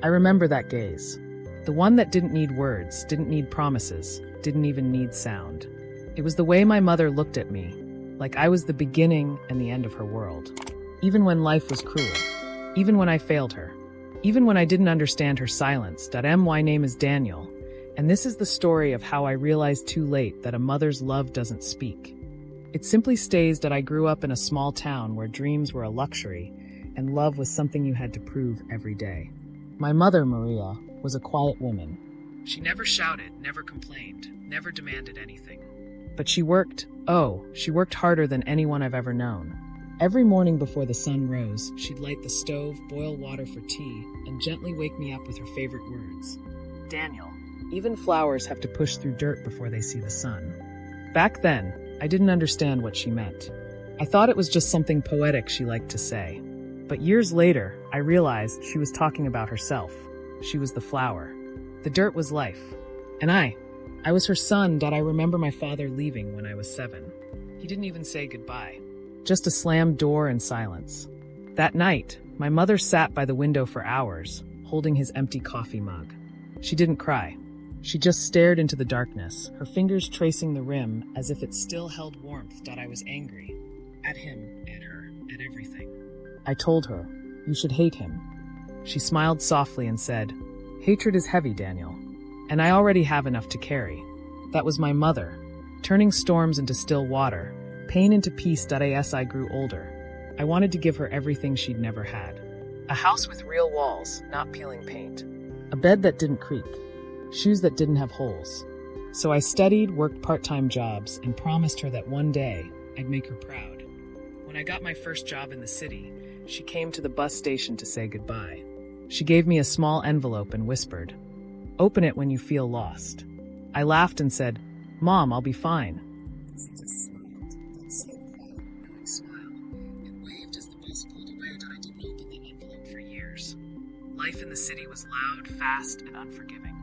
I remember that gaze. The one that didn't need words, didn't need promises, didn't even need sound. It was the way my mother looked at me, like I was the beginning and the end of her world. Even when life was cruel, even when I failed her, even when I didn't understand her silence. My name is Daniel, and this is the story of how I realized too late that a mother's love doesn't speak. It simply states that I grew up in a small town where dreams were a luxury and love was something you had to prove every day. My mother, Maria, was a quiet woman. She never shouted, never complained, never demanded anything. But she worked harder than anyone I've ever known. Every morning before the sun rose, she'd light the stove, boil water for tea, and gently wake me up with her favorite words. Daniel, even flowers have to push through dirt before they see the sun. Back then, I didn't understand what she meant. I thought it was just something poetic she liked to say. But years later, I realized she was talking about herself. She was the flower. The dirt was life. And I was her son. I remember my father leaving when I was 7. He didn't even say goodbye. Just a slammed door and silence. That night, my mother sat by the window for hours, holding his empty coffee mug. She didn't cry. She just stared into the darkness, her fingers tracing the rim as if it still held warmth. I was angry. At him, at her, at everything. I told her, "You should hate him." She smiled softly and said, "Hatred is heavy, Daniel, and I already have enough to carry." That was my mother, turning storms into still water, pain into peace. As I grew older, I wanted to give her everything she'd never had. A house with real walls, not peeling paint. A bed that didn't creak. Shoes that didn't have holes. So I studied, worked part-time jobs, and promised her that one day I'd make her proud. When I got my first job in the city, she came to the bus station to say goodbye. She gave me a small envelope and whispered, "Open it when you feel lost." I laughed and said, "Mom, I'll be fine." She just smiled, that same quiet, knowing smile, and waved as the bus pulled away. I didn't open the envelope for years. Life in the city was loud, fast, and unforgiving.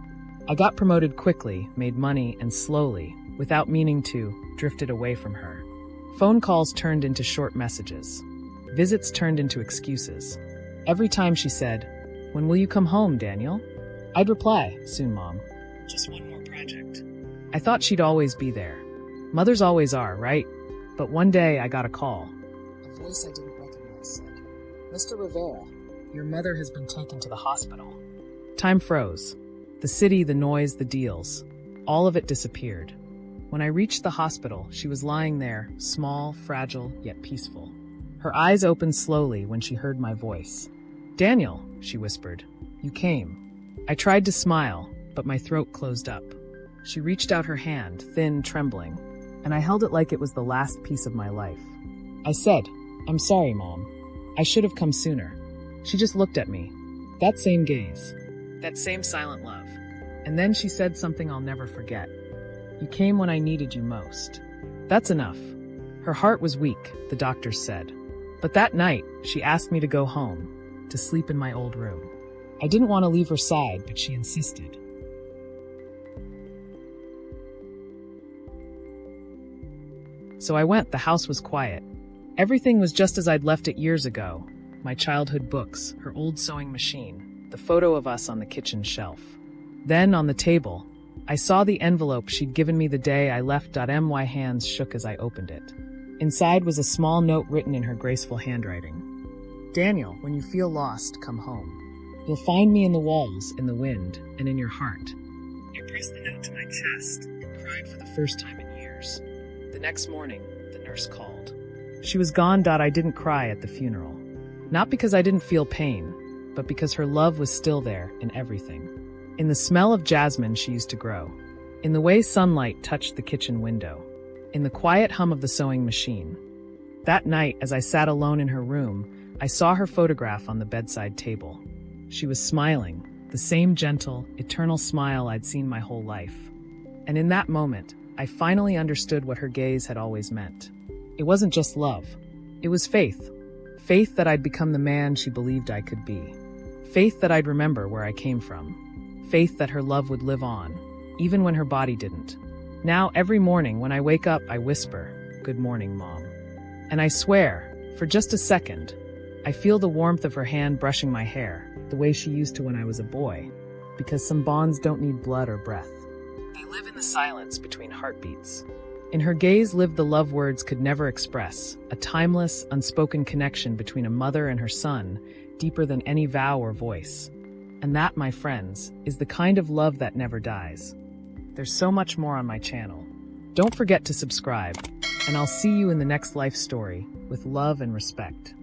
I got promoted quickly, made money, and slowly, without meaning to, drifted away from her. Phone calls turned into short messages. Visits turned into excuses. Every time she said, "When will you come home, Daniel?" I'd reply, "Soon, Mom. Just one more project." I thought she'd always be there. Mothers always are, right? But one day I got a call. A voice I didn't recognize said, "Mr. Rivera, your mother has been taken to the hospital." Time froze. The city, the noise, the deals. All of it disappeared. When I reached the hospital, she was lying there, small, fragile, yet peaceful. Her eyes opened slowly when she heard my voice. "Daniel," she whispered, "you came." I tried to smile, but my throat closed up. She reached out her hand, thin, trembling, and I held it like it was the last piece of my life. I said, "I'm sorry, Mom. I should have come sooner." She just looked at me. That same gaze. That same silent love. And then she said something I'll never forget. "You came when I needed you most." That's enough. Her heart was weak, the doctors said. But that night, she asked me to go home, to sleep in my old room. I didn't want to leave her side, but she insisted. So I went. The house was quiet. Everything was just as I'd left it years ago. My childhood books, her old sewing machine, the photo of us on the kitchen shelf. Then, on the table, I saw the envelope she'd given me the day I left. My hands shook as I opened it. Inside was a small note written in her graceful handwriting. "Daniel, when you feel lost, come home. You'll find me in the walls, in the wind, and in your heart." I pressed the note to my chest and cried for the first time in years. The next morning, the nurse called. She was gone. I didn't cry at the funeral. Not because I didn't feel pain, but because her love was still there in everything. In the smell of jasmine she used to grow. In the way sunlight touched the kitchen window. In the quiet hum of the sewing machine. That night, as I sat alone in her room, I saw her photograph on the bedside table. She was smiling, the same gentle, eternal smile I'd seen my whole life. And in that moment, I finally understood what her gaze had always meant. It wasn't just love. It was faith. Faith that I'd become the man she believed I could be. Faith that I'd remember where I came from. Faith that her love would live on, even when her body didn't. Now, every morning when I wake up, I whisper, "Good morning, Mom." And I swear, for just a second, I feel the warmth of her hand brushing my hair, the way she used to when I was a boy, because some bonds don't need blood or breath. They live in the silence between heartbeats. In her gaze lived the love words could never express, a timeless, unspoken connection between a mother and her son, deeper than any vow or voice. And that, my friends, is the kind of love that never dies. There's so much more on my channel. Don't forget to subscribe, and I'll see you in the next life story with love and respect.